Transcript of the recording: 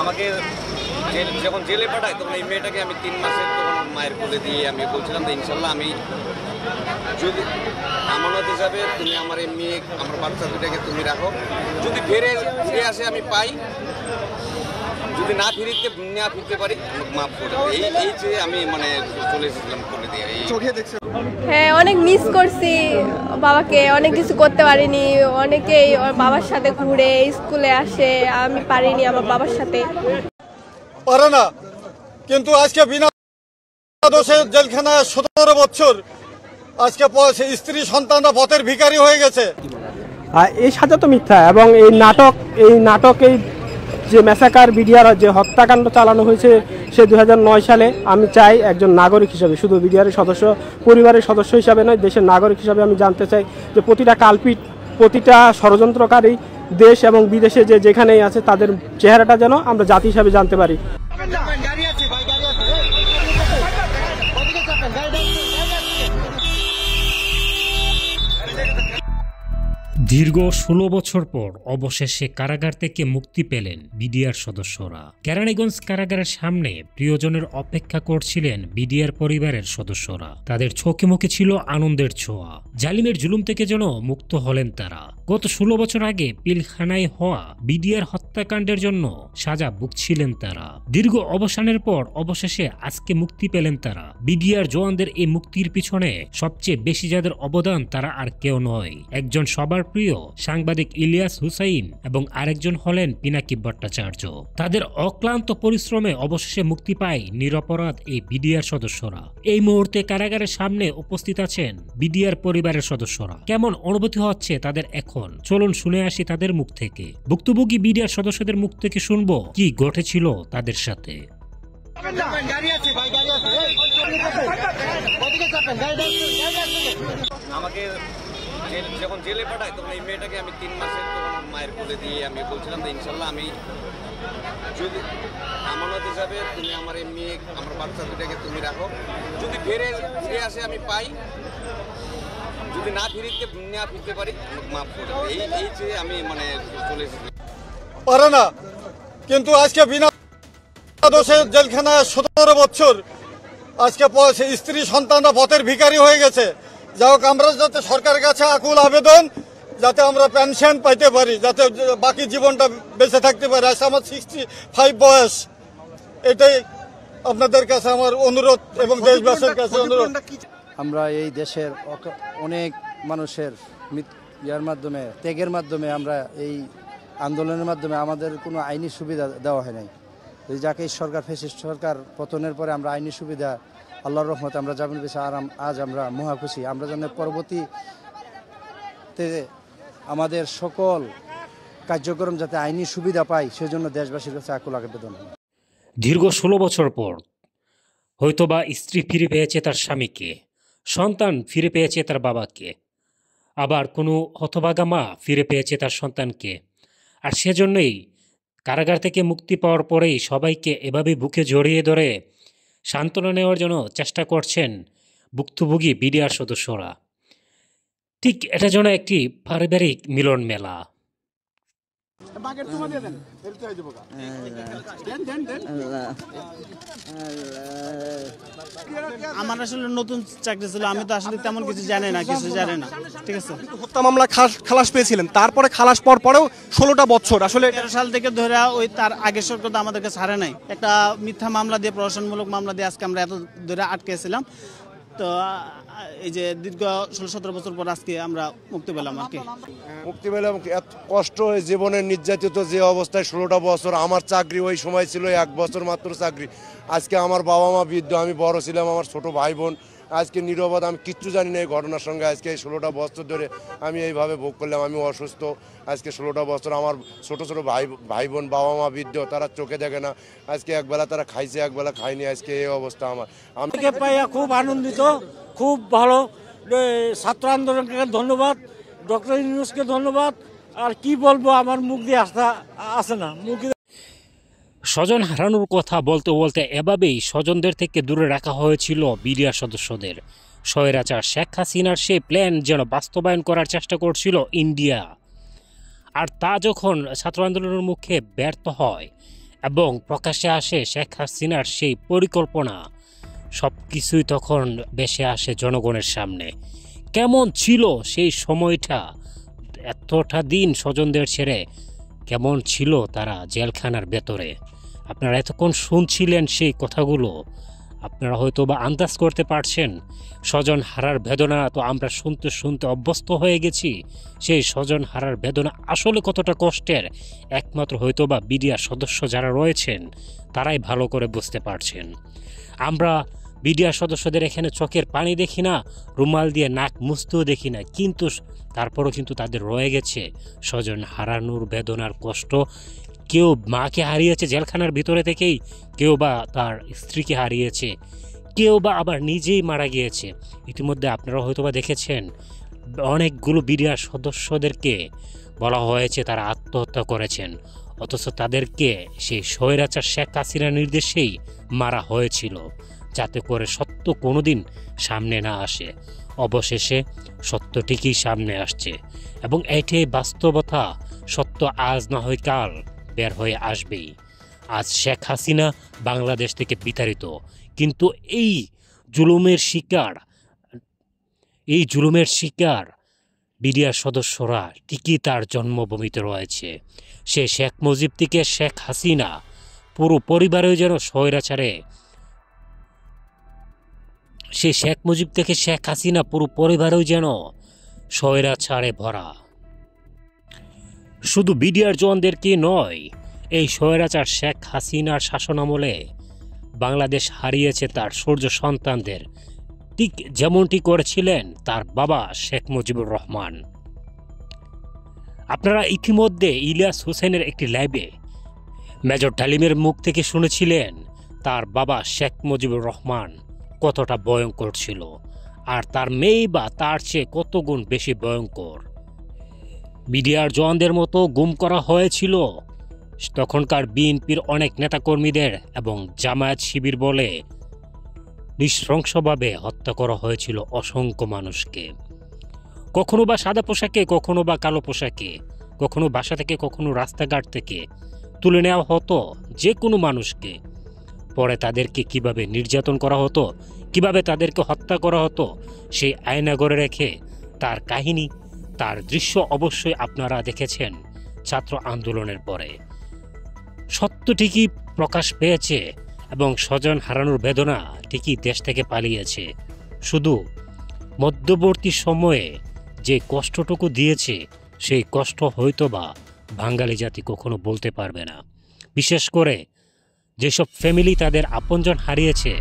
আমাকে যখন জেলে পাঠায় তখন এই মেয়েটাকে আমি 3 মাসের তখন মায়ের কোলে দিয়ে আমি বলছিলাম যে ইনশাল্লাহ আমি যদি আমানত হিসাবে তুমি আমার এই মেয়ে আমার বাচ্চা দুটাকে তুমি রাখো, যদি ফিরে আসে আমি পাই, যদি না ফিরতে পারি আমাকে মাফ করে এই যে আমি মানে চলে এসেছিলাম কোলে দিয়ে। হ্যাঁ, অনেক মিস করছি বাবাকে, অনেক কিছু করতে পারিনি। অনেকেই ওর বাবার সাথে ঘুরে স্কুলে আসে, আমি পারিনি আমার বাবার সাথে। পারে না, কিন্তু আজকে বিনা দোষে জেলখানায় 17 বছর, আজকে স্ত্রী সন্তানরা পথের ভিখারি হয়ে গেছে। এই সাজা তো মিথ্যা, এবং এই নাটক এই যে ম্যাসাকার বিডিআর যে হত্যাকাণ্ড চালানো হয়েছে সে 2009 সালে, আমি চাই একজন নাগরিক হিসেবে, শুধু বিডিআরের সদস্য পরিবারের সদস্য হিসাবে নয়, দেশের নাগরিক হিসাবে আমি জানতে চাই যে প্রতিটা কালপিট, প্রতিটা ষড়যন্ত্রকারী দেশ এবং বিদেশে যেখানেই আছে তাদের চেহারাটা যেন আমরা জাতি হিসাবে জানতে পারি। দীর্ঘ 16 বছর পর অবশেষে কারাগার থেকে মুক্তি পেলেন বিডিআর সদস্যরা। কেরানীগঞ্জ কারাগারের সামনে প্রিয়জনের অপেক্ষা করছিলেন বিডিআর পরিবারের সদস্যরা। তাদের চোখে মুখে ছিল আনন্দের ছোঁয়া। জালিমের জুলুম থেকে যেন মুক্ত হলেন তারা। গত 16 বছর আগে পিলখানায় হওয়া বিডিআর হত্যাকাণ্ডের জন্য সাজা ভুগছিলেন তারা। দীর্ঘ অবসানের পর অবশেষে আজকে মুক্তি পেলেন তারা। বিডিআর জওয়ানদের এই মুক্তির পিছনে সবচেয়ে বেশি যাদের অবদান তারা আর কেউ নয়, একজন সবার প্রিয় সাংবাদিক ইলিয়াস হুসাইন এবং আরেকজন হলেন পিনাকি ভট্টাচার্য। তাদের অক্লান্ত পরিশ্রমে অবশেষে মুক্তি পায় নিরপরাধ এই বিডিআর সদস্যরা। এই মুহূর্তে কারাগারের সামনে উপস্থিত আছেন বিডিআর পরিবারের সদস্যরা। কেমন অনুভূতি হচ্ছে তাদের এখন, চলুন শুনে আসি তাদের মুখ থেকে। ভুক্তভোগী বিডিআর সদস্যদের মুখ থেকে শুনবো কি ঘটেছিল তাদের সাথে। আমাকে যখন জেলে পাঠায় তখন এই মেয়েটাকে আমি 3 মাসের তখন মায়ের কোলে দিয়ে আমি বলছিলাম যে ইনশাল্লাহ আমি যদি আমানত হিসাবে তুমি আমার এই মেয়ে আমার বাচ্চা দুটাকে তুমি রাখো, যদি ফিরে আসে আমি পাই, যদি না ফিরতে পারি আমাকে মাফ করে এই যে আমি মানে চলে এসেছি। পারে না, কিন্তু আজকে বিনা দোষে জেলখানায় 17 বছর, আজকে স্ত্রী সন্তানরা পথের ভিখারি হয়ে গেছে। যাই হোক, আমরা যাতে সরকারের কাছে আকুল আবেদন যাতে আমরা পেনশন পাইতে পারি, যাতে বাকি জীবনটা বেঁচে থাকতে পারি। আজকে আমার 65 বয়স, এটাই আপনাদের কাছে আমার অনুরোধ এবং দেশবাসীর কাছে অনুরোধ। আমরা এই দেশের অনেক মানুষের ইয়ার মাধ্যমে, ত্যাগের মাধ্যমে, আমরা এই আন্দোলনের মাধ্যমে আমাদের কোনো আইনি সুবিধা দেওয়া হয় নাই। যাকে সরকার, ফ্যাসিস্ট সরকার পতনের পরে আমরা আইনি সুবিধা আল্লাহর রহমতে আমরা যাবেন বেশি আজ আমরা মহা খুশি। আমরা যেন পরবর্তীতে আমাদের সকল কার্যক্রম যাতে আইনি সুবিধা পাই, সেজন্য দেশবাসীর কাছে আকুল আবেদন। দীর্ঘ 16 বছর পর হয়তোবা স্ত্রী ফিরে পেয়েছে তার স্বামীকে, সন্তান ফিরে পেয়েছে তার বাবাকে, আবার কোনো হতভাগা মা ফিরে পেয়েছে তার সন্তানকে। আর সেজন্যই কারাগার থেকে মুক্তি পাওয়ার পরেই সবাইকে এভাবে বুকে জড়িয়ে ধরে সান্ত্বনা নেওয়ার জন্য চেষ্টা করছেন ভুক্তভোগী বিডিআর সদস্যরা। ঠিক এটা যেন একটি পারিবারিক মিলন মেলা। আমার আসলে নতুন চাকরি ছিল, আমি তো আসলে তেমন কিছু জানি না, ঠিক আছে। হত্যা মামলা খালাস পেয়েছিলেন, তারপরে খালাস পরেও 16টা বছর, আসলে 13 সাল থেকে ধরে ওই তার আগের সরকার তো আমাদেরকে ছাড়ে নাই। একটা মিথ্যা মামলা দিয়ে, প্রশাসনমূলক মামলা দিয়ে আজকে আমরা এত ধরে আটকেছিলাম। তো এই যে দীর্ঘ 16-17 বছর পর আজকে আমরা মুক্তি পেলাম আর কি। মুক্তি পেলাম, এত কষ্ট হয়ে জীবনের নির্যাতিত যে অবস্থায় 16টা বছর, আমার চাকরি ওই সময় ছিল 1 বছর মাত্র চাকরি। আজকে আমার বাবা মা বৃদ্ধ, আমি বড় ছিলাম, আমার ছোট ভাই বোন আজকে নিরবধ, আমি কিচ্ছু জানি না এই ঘটনার সঙ্গে। আজকে এই 16টা বছর ধরে আমি এইভাবে ভোগ করলাম। আমি অসুস্থ, আজকে 16টা বছর আমার ছোট ছোট ভাই বোন, বাবা মা বৃদ্ধ, তারা চোখে দেখে না। আজকে একবেলা তারা খাইছে, একবেলা খায়নি, আজকে এই অবস্থা আমার। আমি পাইয়া খুব আনন্দিত, খুব ভালো। ছাত্র আন্দোলনকে ধন্যবাদ, ডক্টর ইউনূসকে ধন্যবাদ। আর কি বলবো, আমার মুখ দিয়ে আসে না। স্বজন হারানোর কথা বলতে বলতে এভাবেই স্বজনদের থেকে দূরে রাখা হয়েছিল বিডিআর সদস্যদের। স্বৈরাচার শেখ হাসিনার সেই প্ল্যান যেন বাস্তবায়ন করার চেষ্টা করছিল ইন্ডিয়া। আর তা যখন ছাত্র আন্দোলনের মুখে ব্যর্থ হয় এবং প্রকাশ্যে আসে শেখ হাসিনার সেই পরিকল্পনা, সব কিছুই তখন ভেসে আসে জনগণের সামনে। কেমন ছিল সেই সময়টা, এতটা দিন স্বজনদের ছেড়ে কেমন ছিল তারা জেলখানার ভেতরে। আপনারা এতক্ষণ শুনছিলেন সেই কথাগুলো, আপনারা হয়তো বা আন্দাজ করতে পারছেন স্বজন হারার বেদনা তো আমরা শুনতে শুনতে অভ্যস্ত হয়ে গেছি। সেই স্বজন হারার বেদনা আসলে কতটা কষ্টের একমাত্র হয়তো বা বিডিআর সদস্য যারা রয়েছেন তারাই ভালো করে বুঝতে পারছেন। আমরা বিডিআর সদস্যদের এখানে চোখের পানি দেখি না, রুমাল দিয়ে নাক মুছতেও দেখি না, কিন্তু তারপরও কিন্তু তাদের রয়ে গেছে স্বজন হারানোর বেদনার কষ্ট। কেউ মাকে হারিয়েছে জেলখানার ভিতরে থেকেই, কেউ বা তার স্ত্রীকে হারিয়েছে, কেউ বা আবার নিজেই মারা গিয়েছে। ইতিমধ্যে আপনারা হয়তো বা দেখেছেন অনেকগুলো বিডিআর সদস্যদেরকে বলা হয়েছে তারা আত্মহত্যা করেছেন, অথচ তাদেরকে সেই স্বৈরাচার শেখ হাসিনার নির্দেশেই মারা হয়েছিল, যাতে করে সত্য কোনোদিন সামনে না আসে। অবশেষে সত্য ঠিকই সামনে আসছে এবং এটাই বাস্তবতা। সত্য আজ না হয় কাল বের হয়ে আসবেই। আজ শেখ হাসিনা বাংলাদেশ থেকে বিতাড়িত, কিন্তু এই জুলুমের শিকার বিডিআর সদস্যরা ঠিকই তার জন্মভূমিতে রয়েছে। সে শেখ মুজিব থেকে শেখ হাসিনা পুরো পরিবারেও যেন স্বৈরাচারে, সে শেখ মুজিব থেকে শেখ হাসিনা পুরো পরিবারেও যেন স্বৈরাচারে ভরা। শুধু বিডিআর জওয়ানদেরকে নয়, এই স্বৈরাচার শেখ হাসিনার শাসনামলে বাংলাদেশ হারিয়েছে তার সূর্য সন্তানদের, ঠিক যেমনটি করেছিলেন তার বাবা শেখ মুজিবুর রহমান। আপনারা ইতিমধ্যে ইলিয়াস হোসেনের একটি লাইভে মেজর ডালিমের মুখ থেকে শুনেছিলেন তার বাবা শেখ মুজিবুর রহমান কতটা ভয়ঙ্কর ছিল, আর তার মেয়ে বা তার চেয়ে কত গুণ বেশি ভয়ঙ্কর। বিডিআর জওয়ানদের মতো গুম করা হয়েছিল তখনকার বিএনপির অনেক নেতাকর্মীদের এবং জামায়াত শিবির বলে নৃশংসভাবে হত্যা করা হয়েছিল অসংখ্য মানুষকে, কখনো বা সাদা পোশাকে, কখনো বা কালো পোশাকে, কখনো বাসা থেকে, কখনো রাস্তাঘাট থেকে তুলে নেওয়া হতো যে কোনো মানুষকে। পরে তাদেরকে কিভাবে নির্যাতন করা হতো, কিভাবে তাদেরকে হত্যা করা হতো, সেই আয়না গড়ে রেখে তার কাহিনী, তার দৃশ্য অবশ্যই আপনারা দেখেছেন ছাত্র আন্দোলনের পরে। সত্য ঠিকই প্রকাশ পেয়েছে এবং স্বজন হারানোর বেদনা ঠিকই দেশ থেকে পালিয়েছে। শুধু মধ্যবর্তী সময়ে যে কষ্টটুকু দিয়েছে সেই কষ্ট হয়তোবা বাঙালি জাতি কখনো বলতে পারবে না। বিশেষ করে যেসব ফ্যামিলি তাদের আপনজন হারিয়েছে